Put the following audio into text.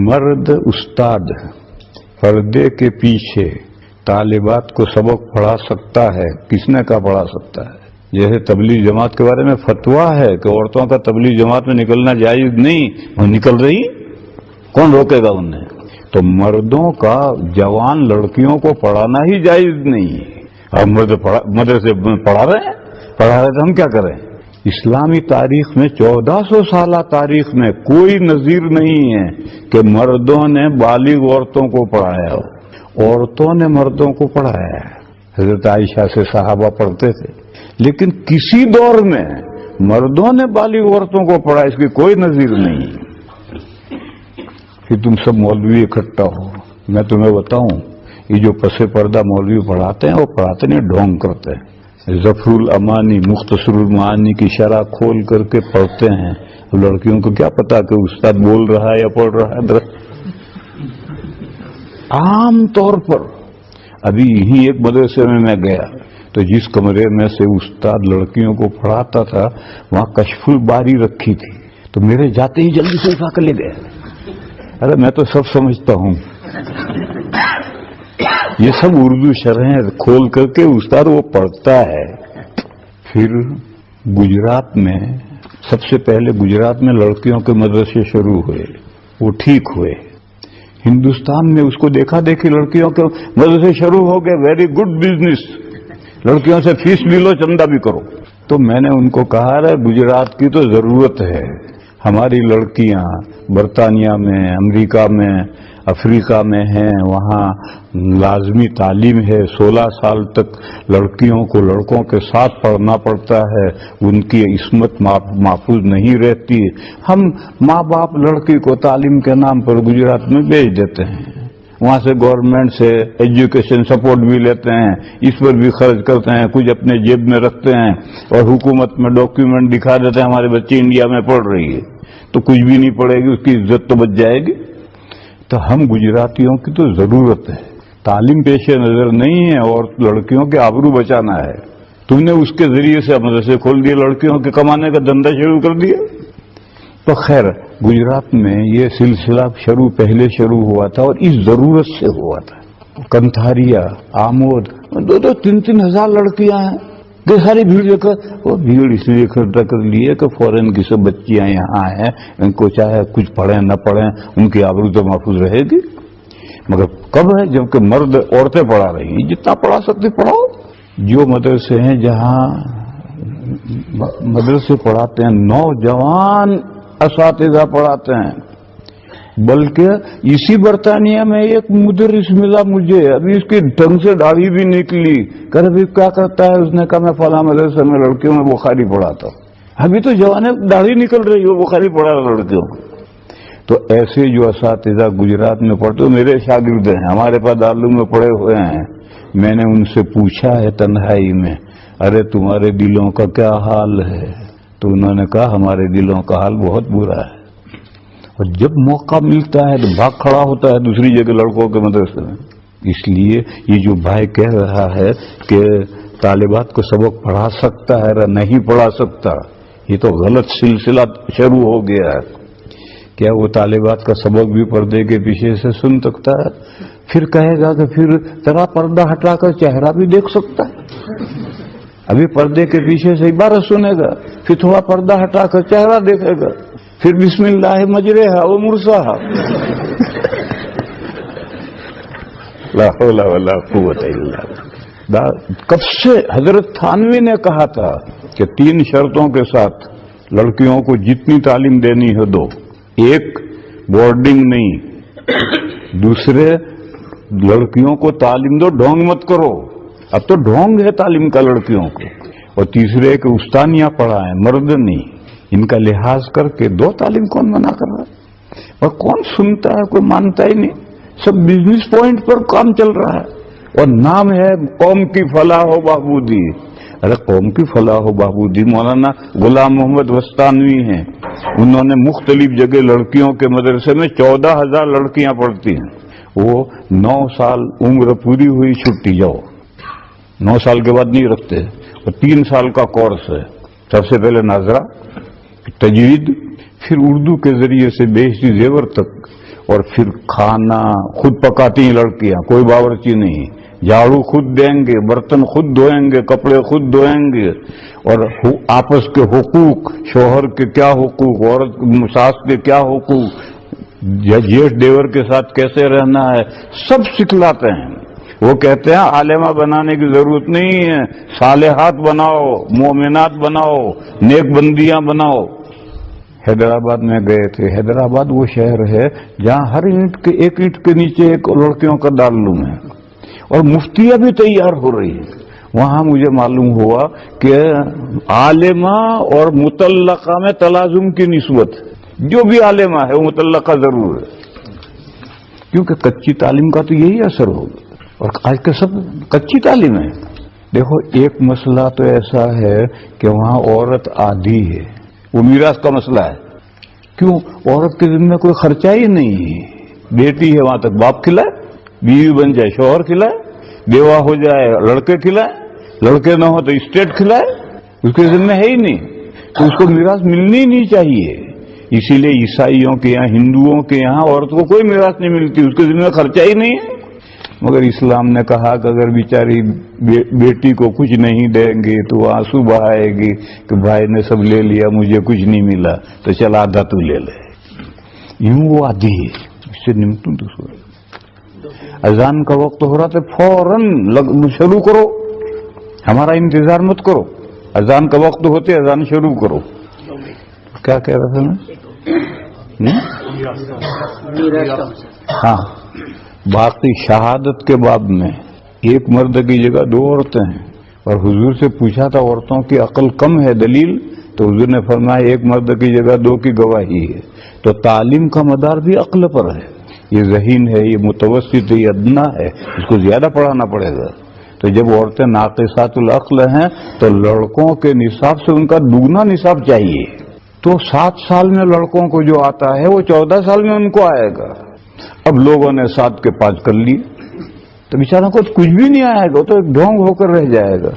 مرد استاد پردے کے پیچھے طالبات کو سبق پڑھا سکتا ہے، کس نے کہا پڑھا سکتا ہے؟ جیسے تبلیغ جماعت کے بارے میں فتویٰ ہے کہ عورتوں کا تبلیغ جماعت میں نکلنا جائز نہیں، وہ نکل رہی، کون روکے گا انہیں؟ تو مردوں کا جوان لڑکیوں کو پڑھانا ہی جائز نہیں، اور مدرسے پڑھا رہے تو ہم کیا کریں؟ اسلامی تاریخ میں 1400 سالہ تاریخ میں کوئی نظیر نہیں ہے کہ مردوں نے بالغ عورتوں کو پڑھایا ہو، عورتوں نے مردوں کو پڑھایا ہے۔ حضرت عائشہ سے صحابہ پڑھتے تھے، لیکن کسی دور میں مردوں نے بالغ عورتوں کو پڑھا، اس کی کوئی نظیر نہیں۔ کہ تم سب مولوی اکٹھا ہو، میں تمہیں بتاؤں، یہ جو پس پردہ مولوی پڑھاتے ہیں وہ پڑھاتے نہیں، ڈھونگ کرتے ہیں۔ ظفر الامانی مختصر المعانی کی شرح کھول کر کے پڑھتے ہیں، لڑکیوں کو کیا پتا کہ استاد بول رہا ہے یا پڑھ رہا ہے۔ عام طور پر ابھی یہی ایک مدرسے میں گیا تو جس کمرے میں سے استاد لڑکیوں کو پڑھاتا تھا وہاں کشف الباری رکھی تھی، تو میرے جاتے ہی جلدی سے اٹھا کر لے گئے۔ ارے میں تو سب سمجھتا ہوں، یہ سب اردو شرحیں کھول کر کے استاد وہ پڑھتا ہے۔ پھر گجرات میں سب سے پہلے گجرات میں لڑکیوں کے مدرسے شروع ہوئے، وہ ٹھیک ہوئے۔ ہندوستان میں اس کو دیکھا دیکھی لڑکیوں کے مدرسے شروع ہو گئے، ویری گڈ بزنس، لڑکیوں سے فیس بھی لو، چندہ بھی کرو۔ تو میں نے ان کو کہا ہے گجرات کی تو ضرورت ہے، ہماری لڑکیاں برطانیہ میں، امریکہ میں، افریقہ میں ہیں، وہاں لازمی تعلیم ہے، 16 سال تک لڑکیوں کو لڑکوں کے ساتھ پڑھنا پڑتا ہے، ان کی عصمت محفوظ نہیں رہتی۔ ہم ماں باپ لڑکی کو تعلیم کے نام پر گجرات میں بھیج دیتے ہیں، وہاں سے گورنمنٹ سے ایجوکیشن سپورٹ بھی لیتے ہیں، اس پر بھی خرچ کرتے ہیں، کچھ اپنے جیب میں رکھتے ہیں، اور حکومت میں ڈاکیومنٹ دکھا دیتے ہیں ہمارے بچی انڈیا میں پڑھ رہی ہے، تو کچھ بھی نہیں پڑھے گی، اس کی عزت تو بچ جائے گی۔ تو ہم گجراتیوں کی تو ضرورت ہے، تعلیم پیش نظر نہیں ہے، اور لڑکیوں کے آبرو بچانا ہے۔ تم نے اس کے ذریعے سے مدرسے کھول دیے، لڑکیوں کے کمانے کا دھندا شروع کر دیا۔ تو خیر گجرات میں یہ سلسلہ پہلے شروع ہوا تھا، اور اس ضرورت سے ہوا تھا۔ کنتھاریا، آمود، 2-3 ہزار لڑکیاں ہیں، کہ ساری بھیڑ لے کر، وہ بھیڑ اس لیے اکٹھا کر لی ہے کہ فورن کی سب بچیاں یہاں ہیں، ان کو چاہے کچھ پڑھیں نہ پڑھیں ان کی آبرو تو محفوظ رہے گی۔ مگر کب ہے جبکہ مرد عورتیں پڑھا رہی ہیں، جتنا پڑھا سکتے پڑھاؤ۔ جو مدرسے ہیں جہاں مدرسے پڑھاتے ہیں نوجوان اساتذہ پڑھاتے ہیں، بلکہ اسی برطانیہ میں ایک مدرس ملا مجھے، ابھی اس کی ڈھنگ سے داڑھی بھی نکلی، کہ ابھی کیا کرتا ہے؟ اس نے کہا میں فلاں مدرسے میں لڑکیوں میں بخاری پڑھاتا ہوں۔ ابھی تو جوانے داڑھی نکل رہی ہے، وہ بخاری پڑھا رہا لڑکیوں کو۔ تو ایسے جو اساتذہ گجرات میں پڑھتے، میرے شاگرد ہیں، ہمارے پاس دارالعلوم میں پڑھے ہوئے ہیں، میں نے ان سے پوچھا ہے تنہائی میں، ارے تمہارے دلوں کا کیا حال ہے؟ تو انہوں نے کہا ہمارے دلوں کا حال بہت برا ہے، اور جب موقع ملتا ہے تو بھاگ کھڑا ہوتا ہے دوسری جگہ لڑکوں کے مدرسے میں۔ اس لیے یہ جو بھائی کہہ رہا ہے کہ طالبات کو سبق پڑھا سکتا ہے یا نہیں پڑھا سکتا، یہ تو غلط سلسلہ شروع ہو گیا ہے۔ کیا وہ طالبات کا سبق بھی پردے کے پیچھے سے سن سکتا ہے؟ پھر کہے گا کہ پھر ذرا پردہ ہٹا کر چہرہ بھی دیکھ سکتا ہے۔ ابھی پردے کے پیچھے سے عبارت سنے گا، پھر تھوڑا پردہ ہٹا کر چہرہ دیکھے گا، پھر بسم اللہ مجریہا و مرساہا، لا حول ولا قوت الا باللہ۔ کب سے حضرت تھانوی نے کہا تھا کہ 3 شرطوں کے ساتھ لڑکیوں کو جتنی تعلیم دینی ہے دو، ایک بورڈنگ نہیں، دوسرے لڑکیوں کو تعلیم دو، ڈھونگ مت کرو، اب تو ڈھونگ ہے تعلیم کا لڑکیوں کو، اور تیسرے کہ استانیاں پڑھائیں، مرد نہیں، ان کا لحاظ کر کے دو تعلیم۔ کون منع کر رہا ہے؟ اور کون سنتا ہے؟ کوئی مانتا ہی نہیں، سب بزنس پوائنٹ پر کام چل رہا ہے، اور نام ہے قوم کی فلاح و بہبودی۔ ارے قوم کی فلاح و بہبودی مولانا غلام محمد وستانوی ہیں، انہوں نے مختلف جگہ لڑکیوں کے مدرسے میں 14,000 لڑکیاں پڑھتی ہیں، وہ 9 سال عمر پوری ہوئی چھٹی جاؤ، 9 سال کے بعد نہیں رکھتے، اور 3 سال کا کورس ہے، سب سے پہلے ناظرہ، تجوید، پھر اردو کے ذریعے سے بیشتی زیور تک، اور پھر کھانا خود پکاتی ہیں لڑکیاں، کوئی باورچی نہیں، جھاڑو خود دیں گے، برتن خود دھوئیں گے، کپڑے خود دھوئیں گے، اور آپس کے حقوق، شوہر کے کیا حقوق، عورت ساس کے کیا حقوق، جیٹھ دیور کے ساتھ کیسے رہنا ہے، سب سکھلاتے ہیں۔ وہ کہتے ہیں عالمہ بنانے کی ضرورت نہیں ہے، صالحات بناؤ، مومنات بناؤ، نیک بندیاں بناؤ۔ حیدرآباد میں گئے تھے، حیدرآباد وہ شہر ہے جہاں ہر ایک اینٹ کے نیچے ایک لڑکیوں کا دارالعلوم ہے، اور مفتیاں بھی تیار ہو رہی ہیں۔ وہاں مجھے معلوم ہوا کہ عالمہ اور مطلقہ میں تلازم کی نسبت، جو بھی عالمہ ہے وہ مطلقہ ضرور ہے، کیونکہ کچی تعلیم کا تو یہی اثر ہوگا، اور آج کے سب کچی تعلیم ہے۔ دیکھو ایک مسئلہ تو ایسا ہے کہ وہاں عورت آدھی ہے، وہ میراث کا مسئلہ ہے۔ کیوں؟ عورت کے ذمہ کوئی خرچہ ہی نہیں ہے، بیٹی ہے وہاں تک باپ کھلائے، بیوی بن جائے شوہر کھلائے، بیوہ ہو جائے لڑکے کھلائے، لڑکے نہ ہو تو اسٹیٹ کھلائے، اس کے ذمہ ہے ہی نہیں، تو اس کو میراث ملنی نہیں چاہیے۔ اسی لیے عیسائیوں کے یہاں، ہندوؤں کے یہاں عورت کو کوئی میراث نہیں ملتی، اس کے ذمہ خرچہ ہی نہیں ہے۔ مگر اسلام نے کہا کہ اگر بیچاری بیٹی کو کچھ نہیں دیں گے تو وہ آنسو بہائے گی کہ بھائی نے سب لے لیا، مجھے کچھ نہیں ملا، تو چل آدھا تو لے لے۔ یوں وہ آدھی ہے، اس سے نمٹوں تو سو۔ اذان کا وقت ہو رہا تو فوراً شروع کرو، ہمارا انتظار مت کرو، اذان کا وقت ہوتے اذان شروع کرو۔ کیا کہہ رہا تھا میں؟ ہاں، باقی شہادت کے باب میں ایک مرد کی جگہ دو عورتیں ہیں، اور حضور سے پوچھا تھا عورتوں کی عقل کم ہے دلیل، تو حضور نے فرمایا ایک مرد کی جگہ دو کی گواہی ہے۔ تو تعلیم کا مدار بھی عقل پر ہے، یہ ذہین ہے، یہ متوسط ہے، یہ ادنا ہے، اس کو زیادہ پڑھانا پڑے گا۔ تو جب عورتیں ناقصات العقل ہیں تو لڑکوں کے نصاب سے ان کا دگنا نصاب چاہیے۔ تو 7 سال میں لڑکوں کو جو آتا ہے وہ 14 سال میں ان کو آئے گا۔ اب لوگوں نے 7 کے 5 کر لی تو بیچاروں کو کچھ بھی نہیں آئے گا، تو ایک ڈھونگ ہو کر رہ جائے گا۔